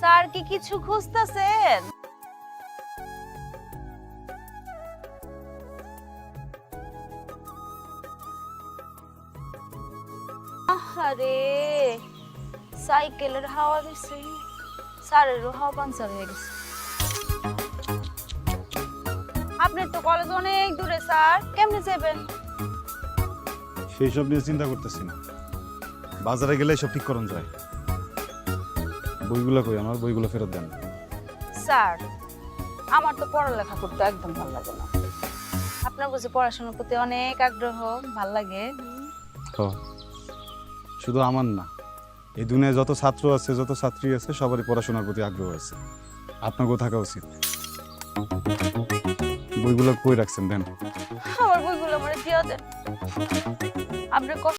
Sir কি কিছু খুঁজতেছেন? আরে সাইকেলের হাওয়া দিছে, স্যারেরও হাওয়া পাঞ্চার হয়ে গেছে। আপনি তো কলেজ অনেক দূরে স্যার, কেমনে যাবেন? সেই সব নিয়ে চিন্তা করতেছি না, বাজারে গেলে সব ঠিক করন যায়। বইগুলো কই, আমার বইগুলো ফেরত দেন। স্যার আমার তো পড়ালেখা করতে একদম ভালো লাগে না। আপনার বুঝি পড়াশোনার প্রতি অনেক আগ্রহ, ভাল লাগে। তো শুধু আমার না, এই দুনিয়ায় যত ছাত্র আছে, যত ছাত্রী আছে, সবারই পড়াশোনার প্রতি আগ্রহ আছে। আপনাকেও থাকা উচিত। বইগুলো কই রাখছেন দেন। আমার বইগুলো আমার দিয়ে দেন। আপনার